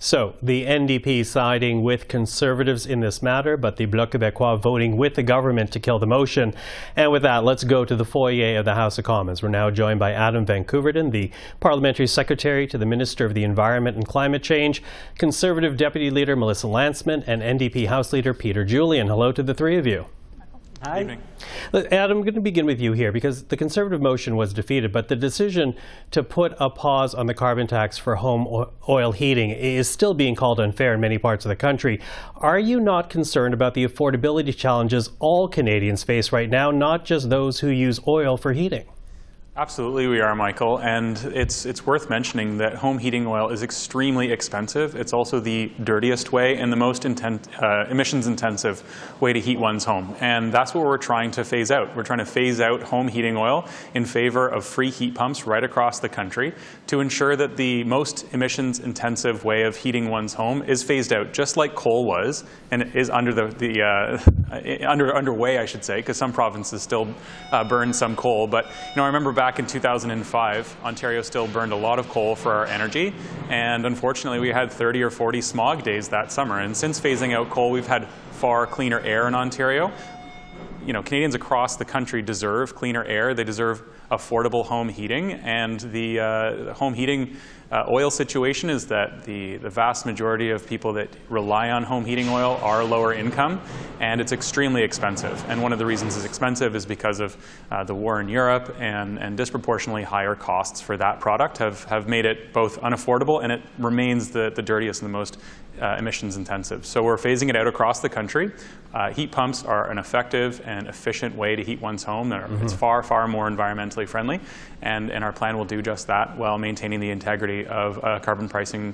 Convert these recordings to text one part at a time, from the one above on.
So, the NDP siding with Conservatives in this matter, but the Bloc Québécois voting with the government to kill the motion. And with that, let's go to the foyer of the House of Commons. We're now joined by Adam Van Koverden, the Parliamentary Secretary to the Minister of the Environment and Climate Change, Conservative Deputy Leader Melissa Lantsman, and NDP House Leader Peter Julian. Hello to the three of you. Hi. Evening. Adam, I'm going to begin with you here because the Conservative motion was defeated, but the decision to put a pause on the carbon tax for home oil heating is still being called unfair in many parts of the country. Are you not concerned about the affordability challenges all Canadians face right now, not just those who use oil for heating? Absolutely we are, Michael, and it's worth mentioning that home heating oil is extremely expensive. It's also the dirtiest way and the most emissions-intensive way to heat one's home, and that's what we're trying to phase out. We're trying to phase out home heating oil in favor of free heat pumps right across the country to ensure that the most emissions-intensive way of heating one's home is phased out, just like coal was, and it is underway, I should say, because some provinces still burn some coal. But I remember back in 2005, Ontario still burned a lot of coal for our energy, and unfortunately we had 30 or 40 smog days that summer. And since phasing out coal, we've had far cleaner air in Ontario. Canadians across the country deserve cleaner air. They deserve affordable home heating, and the home heating oil situation is that the vast majority of people that rely on home heating oil are lower income, and it's extremely expensive. And one of the reasons it's expensive is because of the war in Europe, and disproportionately higher costs for that product have made it both unaffordable, and it remains the dirtiest and the most emissions intensive. So we're phasing it out across the country. Heat pumps are an effective and efficient way to heat one's home. It's far, far more environmentally friendly, and our plan will do just that while maintaining the integrity of a carbon pricing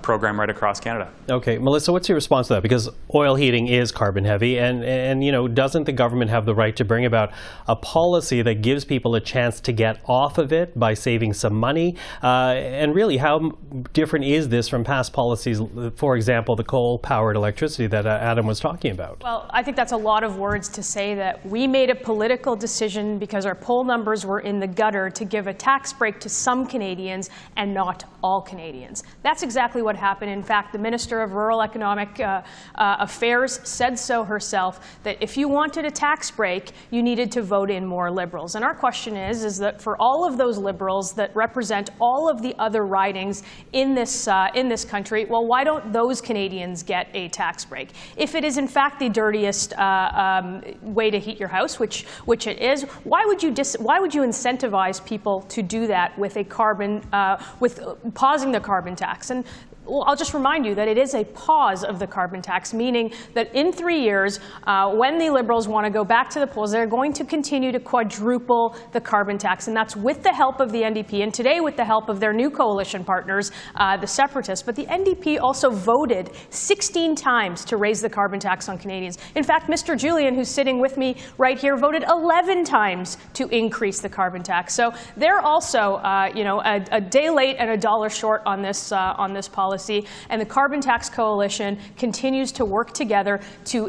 program right across Canada. Okay, Melissa, what's your response to that? Because oil heating is carbon heavy, and doesn't the government have the right to bring about a policy that gives people a chance to get off of it by saving some money? And really, how different is this from past policies, for example, the coal-powered electricity that Adam was talking about? Well, I think that's a lot of words to say that we made a political decision because our poll numbers were in the gutter to give a tax break to some Canadians and not all Canadians. That's exactly what happened. In fact, the Minister of Rural Economic Affairs said so herself, that if you wanted a tax break, you needed to vote in more Liberals. And our question is that for all of those Liberals that represent all of the other ridings in this country, well, why don't those Canadians get a tax break? If it is in fact the dirtiest way to heat your house, which it is, why would you incentivize people to do that with with pausing the carbon tax? And well, I'll just remind you that it is a pause of the carbon tax, meaning that in 3 years, when the Liberals want to go back to the polls, they're going to continue to quadruple the carbon tax, and that's with the help of the NDP, and today with the help of their new coalition partners, the Separatists. But the NDP also voted 16 times to raise the carbon tax on Canadians. In fact, Mr. Julian, who's sitting with me right here, voted 11 times to increase the carbon tax. So they're also, a day late and a dollar short on this policy. And the Carbon Tax Coalition continues to work together to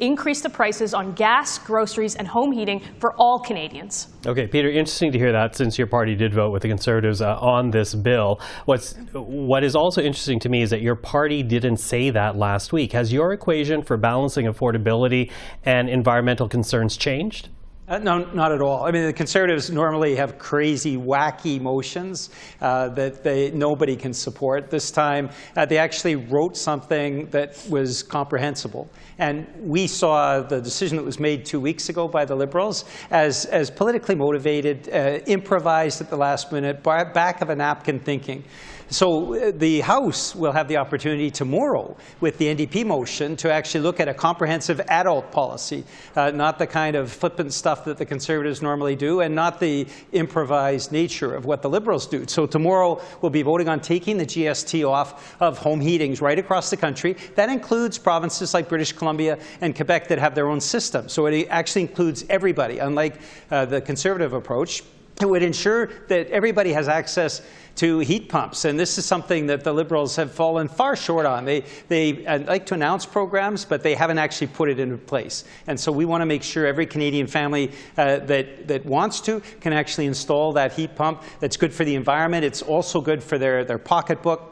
increase the prices on gas, groceries, and home heating for all Canadians. Okay, Peter, interesting to hear that, since your party did vote with the Conservatives on this bill. What is also interesting to me is that your party didn't say that last week. Has your equation for balancing affordability and environmental concerns changed? No, not at all. I mean, the Conservatives normally have crazy, wacky motions that nobody can support. This time, they actually wrote something that was comprehensible. And we saw the decision that was made 2 weeks ago by the Liberals as politically motivated, improvised at the last minute, back of a napkin thinking. So the House will have the opportunity tomorrow with the NDP motion to actually look at a comprehensive adult policy, not the kind of flippant stuff that the Conservatives normally do, and not the improvised nature of what the Liberals do. So tomorrow we'll be voting on taking the GST off of home heatings right across the country. That includes provinces like British Columbia and Quebec that have their own system. So it actually includes everybody, unlike the Conservative approach. It would ensure that everybody has access to heat pumps, and this is something that the Liberals have fallen far short on. They like to announce programs, but they haven't actually put it into place. And so we want to make sure every Canadian family that wants to can actually install that heat pump. That's good for the environment. It's also good for their pocketbook.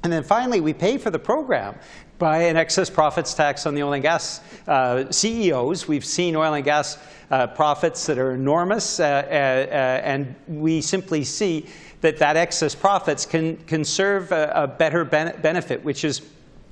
And then finally, we pay for the program by an excess profits tax on the oil and gas CEOs. We've seen oil and gas profits that are enormous, and we simply see that excess profits can serve a better benefit, which is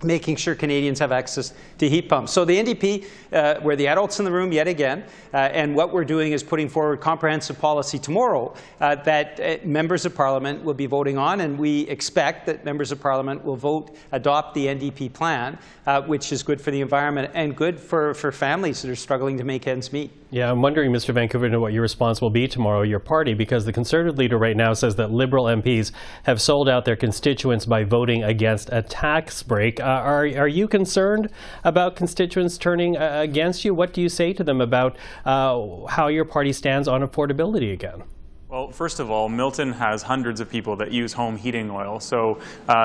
making sure Canadians have access to heat pumps. So the NDP, we're the adults in the room yet again, and what we're doing is putting forward comprehensive policy tomorrow that members of Parliament will be voting on, and we expect that members of Parliament will adopt the NDP plan, which is good for the environment and good for families that are struggling to make ends meet. Yeah, I'm wondering, Mr. Van Koverden, what your response will be tomorrow, your party, because the Conservative leader right now says that Liberal MPs have sold out their constituents by voting against a tax break. Are you concerned about constituents turning against you? What do you say to them about how your party stands on affordability again? Well, first of all, Milton has hundreds of people that use home heating oil, so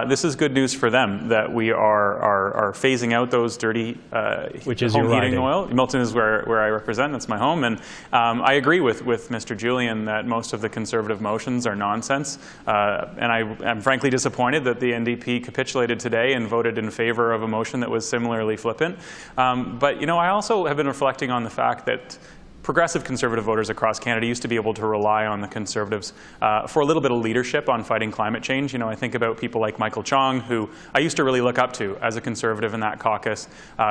this is good news for them that we are phasing out those dirty home heating oil. Milton is where I represent, that's my home, and I agree with Mr. Julian that most of the Conservative motions are nonsense, and I'm frankly disappointed that the NDP capitulated today and voted in favor of a motion that was similarly flippant. But, you know, I also have been reflecting on the fact that progressive Conservative voters across Canada used to be able to rely on the Conservatives for a little bit of leadership on fighting climate change. You know, I think about people like Michael Chong, who I used to really look up to as a Conservative in that caucus,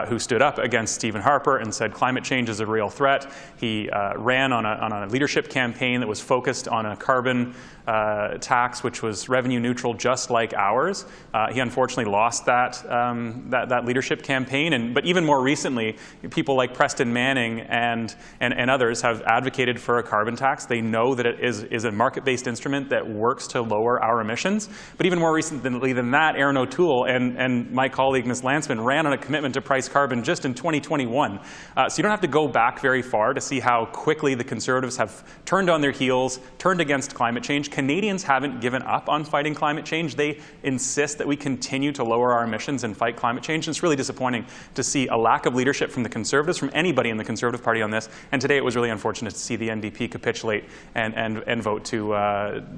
who stood up against Stephen Harper and said climate change is a real threat. He ran on a leadership campaign that was focused on a carbon tax, which was revenue neutral, just like ours. He unfortunately lost that leadership campaign. But even more recently, people like Preston Manning and others have advocated for a carbon tax. They know that it is a market-based instrument that works to lower our emissions. But even more recently than that, Aaron O'Toole and my colleague, Ms. Lantsman, ran on a commitment to price carbon just in 2021. So you don't have to go back very far to see how quickly the Conservatives have turned on their heels, turned against climate change. Canadians haven't given up on fighting climate change. They insist that we continue to lower our emissions and fight climate change. And it's really disappointing to see a lack of leadership from the Conservatives, from anybody in the Conservative Party on this. And today it was really unfortunate to see the NDP capitulate and vote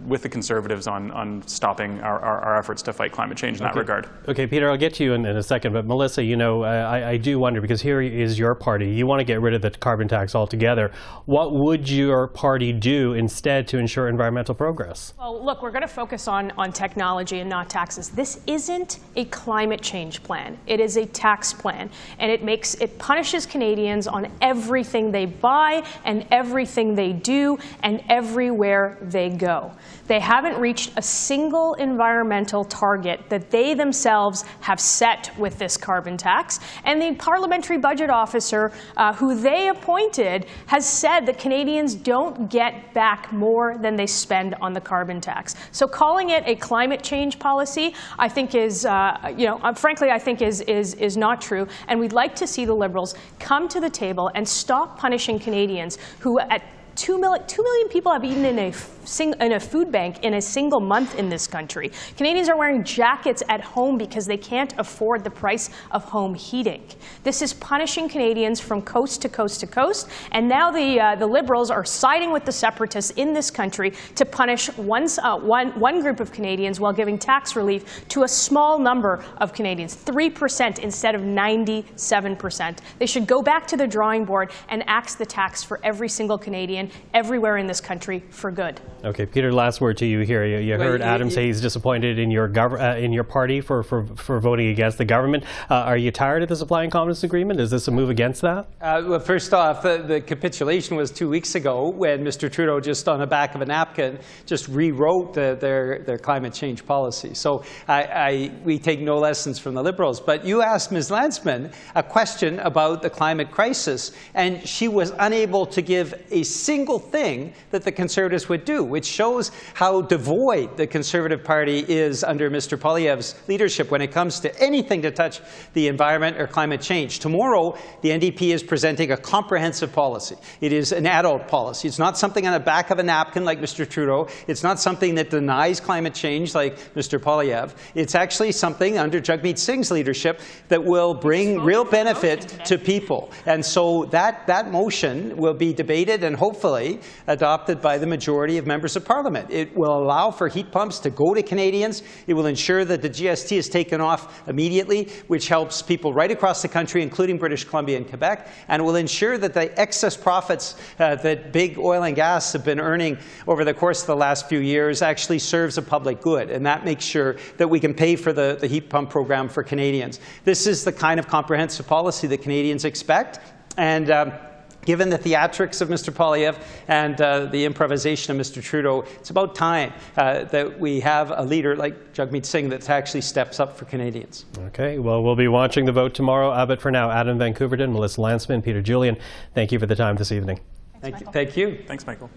with the Conservatives on stopping our efforts to fight climate change in that regard. Okay, Peter, I'll get to you in a second. But Melissa, you know, I do wonder, because here is your party. You want to get rid of the carbon tax altogether. What would your party do instead to ensure environmental progress? Well, look, we're going to focus on technology and not taxes. This isn't a climate change plan. It is a tax plan, and it punishes Canadians on everything they buy and everything they do and everywhere they go. They haven't reached a single environmental target that they themselves have set with this carbon tax. And the parliamentary budget officer who they appointed has said that Canadians don't get back more than they spend on the carbon tax. So calling it a climate change policy, I think is, frankly, I think is not true. And we'd like to see the Liberals come to the table and stop punishing Canadians who, at 2 million people have eaten in a food bank in a single month in this country. Canadians are wearing jackets at home because they can't afford the price of home heating. This is punishing Canadians from coast to coast to coast, and now the Liberals are siding with the separatists in this country to punish one group of Canadians while giving tax relief to a small number of Canadians, 3% instead of 97%. They should go back to the drawing board and axe the tax for every single Canadian everywhere in this country for good. Okay, Peter, last word to you here. You heard Adam say he's disappointed in your party for voting against the government. Are you tired of the supply and confidence agreement? Is this a move against that? Well, first off, the capitulation was 2 weeks ago when Mr. Trudeau, just on the back of a napkin, just rewrote their climate change policy. So we take no lessons from the Liberals. But you asked Ms. Lantsman a question about the climate crisis, and she was unable to give a single thing that the Conservatives would do, which shows how devoid the Conservative Party is under Mr. Poilievre's leadership when it comes to anything to touch the environment or climate change. Tomorrow, the NDP is presenting a comprehensive policy. It is an adult policy. It's not something on the back of a napkin like Mr. Trudeau. It's not something that denies climate change like Mr. Poilievre. It's actually something under Jagmeet Singh's leadership that will bring real benefit to people. And so that motion will be debated, and hopefully hopefully adopted by the majority of members of Parliament. It will allow for heat pumps to go to Canadians. It will ensure that the GST is taken off immediately, which helps people right across the country, including British Columbia and Quebec, and will ensure that the excess profits that big oil and gas have been earning over the course of the last few years actually serves a public good, and that makes sure that we can pay for the heat pump program for Canadians. This is the kind of comprehensive policy that Canadians expect, and given the theatrics of Mr. Poilievre and the improvisation of Mr. Trudeau, it's about time that we have a leader like Jagmeet Singh that actually steps up for Canadians. Okay, well, we'll be watching the vote tomorrow. But for now, Adam Van Koverden, Melissa Lantsman, Peter Julian, thank you for the time this evening. Thanks, Michael. Thank you. Thanks, Michael.